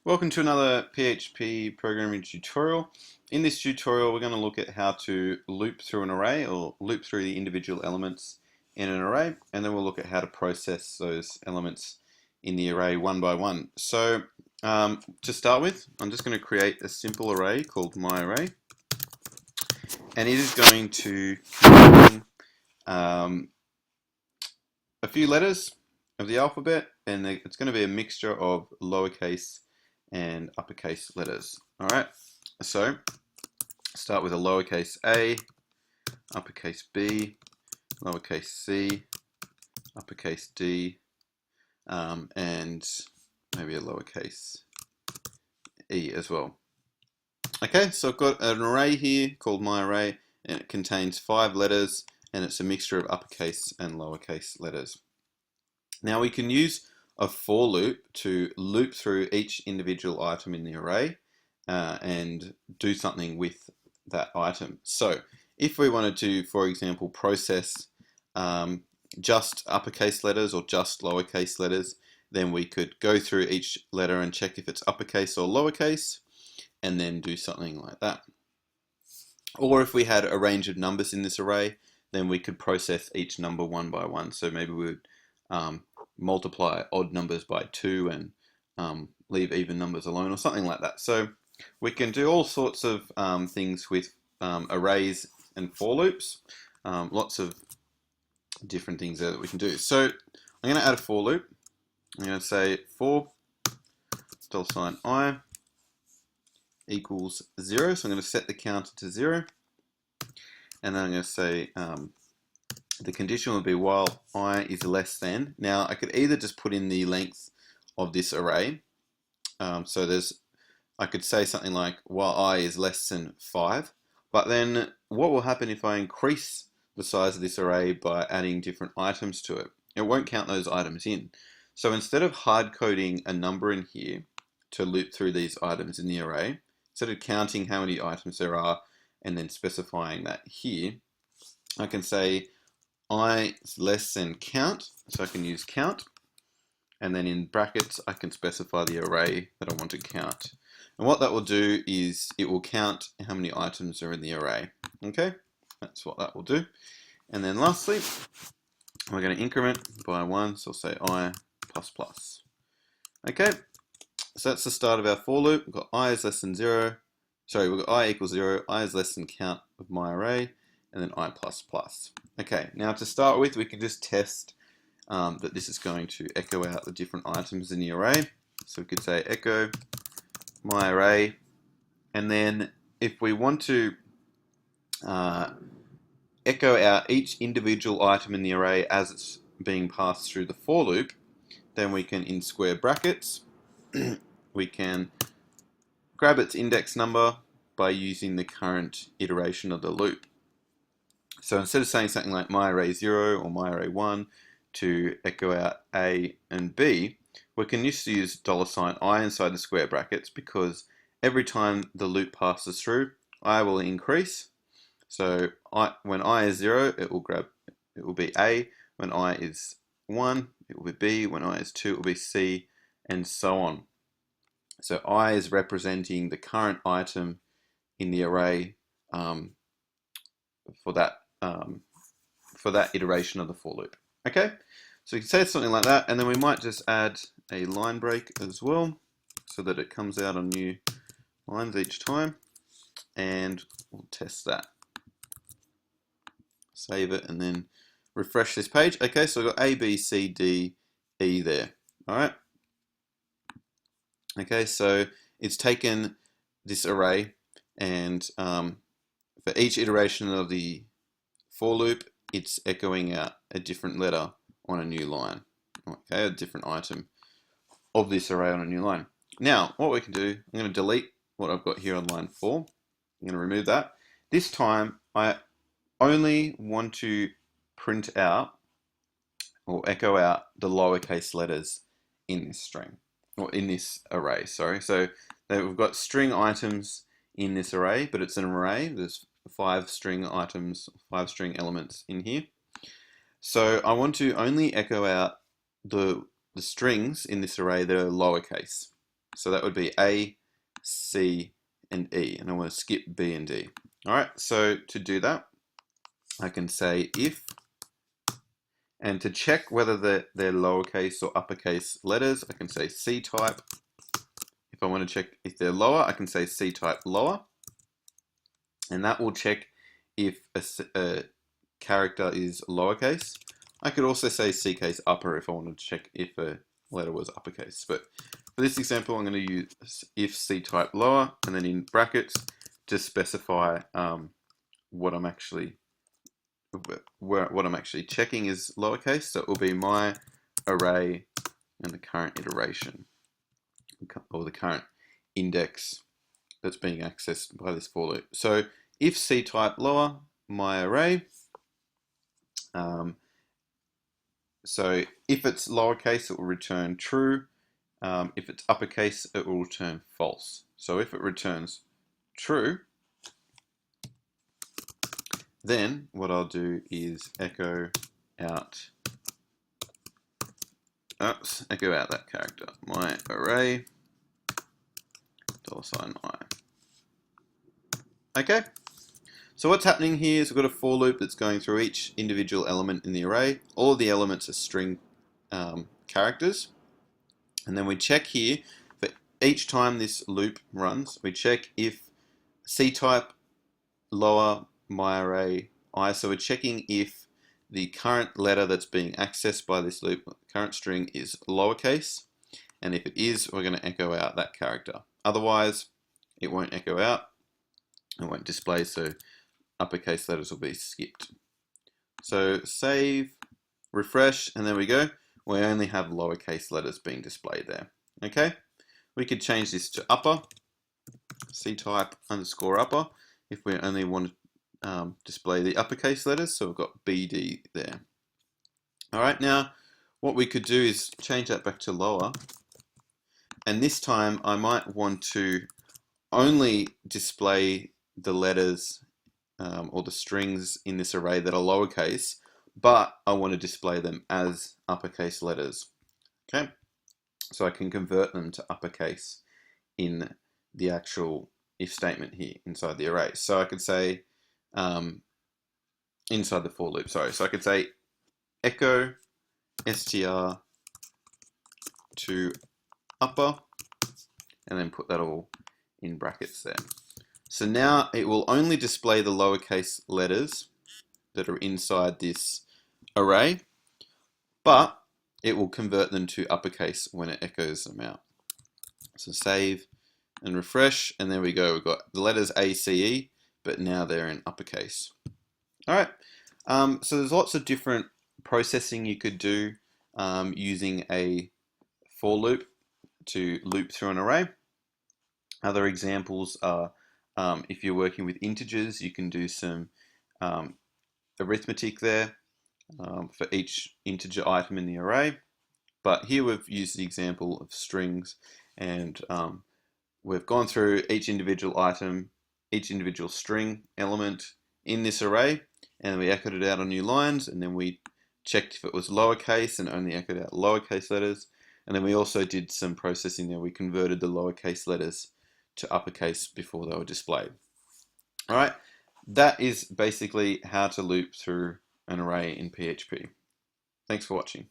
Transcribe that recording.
Welcome to another PHP programming tutorial. In this tutorial, we're going to look at how to loop through an array or loop through the individual elements in an array, and then we'll look at how to process those elements in the array one by one. So to start with, I'm just going to create a simple array called myArray, and it is going to contain a few letters of the alphabet, and it's going to be a mixture of lowercase and uppercase letters. Alright, so start with a lowercase a, uppercase b, lowercase c, uppercase d, and maybe a lowercase e as well. Okay, so I've got an array here called myArray, and it contains 5 letters, and it's a mixture of uppercase and lowercase letters. Now we can use a for loop to loop through each individual item in the array and do something with that item. So if we wanted to, for example, process just uppercase letters or just lowercase letters, then we could go through each letter and check if it's uppercase or lowercase, and then do something like that. Or if we had a range of numbers in this array, then we could process each number one by one. So maybe we would multiply odd numbers by 2 and leave even numbers alone, or something like that. So we can do all sorts of things with arrays and for loops. Lots of different things there that we can do. So I'm going to add a for loop. I'm going to say for $i equals 0. So I'm going to set the counter to 0. And then I'm going to say the condition will be while I is less than. Now I could either just put in the length of this array. I could say something like while I is less than 5. But then what will happen if I increase the size of this array by adding different items to it? It won't count those items in. So instead of hard coding a number in here to loop through these items in the array, instead of counting how many items there are and then specifying that here, I can say I is less than count, so I can use count, and then in brackets I can specify the array that I want to count. And what that will do is it will count how many items are in the array. Okay, that's what that will do. And then lastly, we're going to increment by 1, so I'll say I plus plus. Okay, so that's the start of our for loop. We've got I is less than 0. Sorry, we've got I equals 0, I is less than count of my array, and then I plus plus. Okay, now to start with, we can just test that this is going to echo out the different items in the array. So we could say echo my array, and then if we want to echo out each individual item in the array as it's being passed through the for loop, then we can, in square brackets, we can grab its index number by using the current iteration of the loop. So instead of saying something like myArray 0 or myArray 1 to echo out A and B, we can just use $i inside the square brackets, because every time the loop passes through, I will increase. So when I is 0, it will be A. When I is 1, it will be B. When I is 2, it will be C, and so on. So I is representing the current item in the array for that iteration of the for loop. Okay, so you can say something like that, and then we might just add a line break as well, so that it comes out on new lines each time, and we'll test that. Save it and then refresh this page. Okay, so we've got A, B, C, D, E there. All right. Okay, so it's taken this array, and for each iteration of the for loop, it's echoing out a different letter on a new line. Okay, a different item of this array on a new line. Now, what we can do, I'm going to delete what I've got here on line 4. I'm going to remove that. This time, I only want to print out or echo out the lowercase letters in this string, or in this array, sorry. So we've got string items in this array, but it's an array. There's 5 string items, 5 string elements in here. So I want to only echo out the strings in this array that are lowercase. So that would be A, C, and E, and I want to skip B and D. All right, so to do that, I can say if, and to check whether they're lowercase or uppercase letters, I can say C type. If I want to check if they're lower, I can say C type lower, and that will check if a character is lowercase. I could also say C case upper if I wanted to check if a letter was uppercase. But for this example, I'm going to use if C type lower, and then in brackets to specify what I'm actually checking is lowercase. So it will be my array and the current iteration, or the current index that's being accessed by this for loop. So if C type lower, my array. So if it's lowercase, it will return true. If it's uppercase, it will return false. So if it returns true, then what I'll do is echo out that character. My array $i. Okay. So what's happening here is we've got a for loop that's going through each individual element in the array. All of the elements are string characters. And then we check here, for each time this loop runs, we check if C type lower my array I. So we're checking if the current letter that's being accessed by this loop, current string, is lowercase. And if it is, we're going to echo out that character. Otherwise, it won't echo out. It won't display, so uppercase letters will be skipped. So save, refresh, and there we go. We only have lowercase letters being displayed there. Okay, we could change this to upper, C type underscore upper, if we only want to display the uppercase letters. So we've got BD there. All right, now what we could do is change that back to lower, and this time I might want to only display the letters or the strings in this array that are lowercase, but I want to display them as uppercase letters. Okay, so I can convert them to uppercase in the actual if statement here inside the array. So I could say inside the for loop, sorry. So I could say echo str to upper, and then put that all in brackets there. So now it will only display the lowercase letters that are inside this array, but it will convert them to uppercase when it echoes them out. So save and refresh, and there we go. We've got the letters A, C, E, but now they're in uppercase. All right, so there's lots of different processing you could do using a for loop to loop through an array. Other examples are if you're working with integers, you can do some arithmetic there for each integer item in the array. But here we've used the example of strings, and we've gone through each individual item, each individual string element in this array, and we echoed it out on new lines, and then we checked if it was lowercase and only echoed out lowercase letters. And then we also did some processing there. We converted the lowercase letters to uppercase before they were displayed. All right, that is basically how to loop through an array in PHP. Thanks for watching.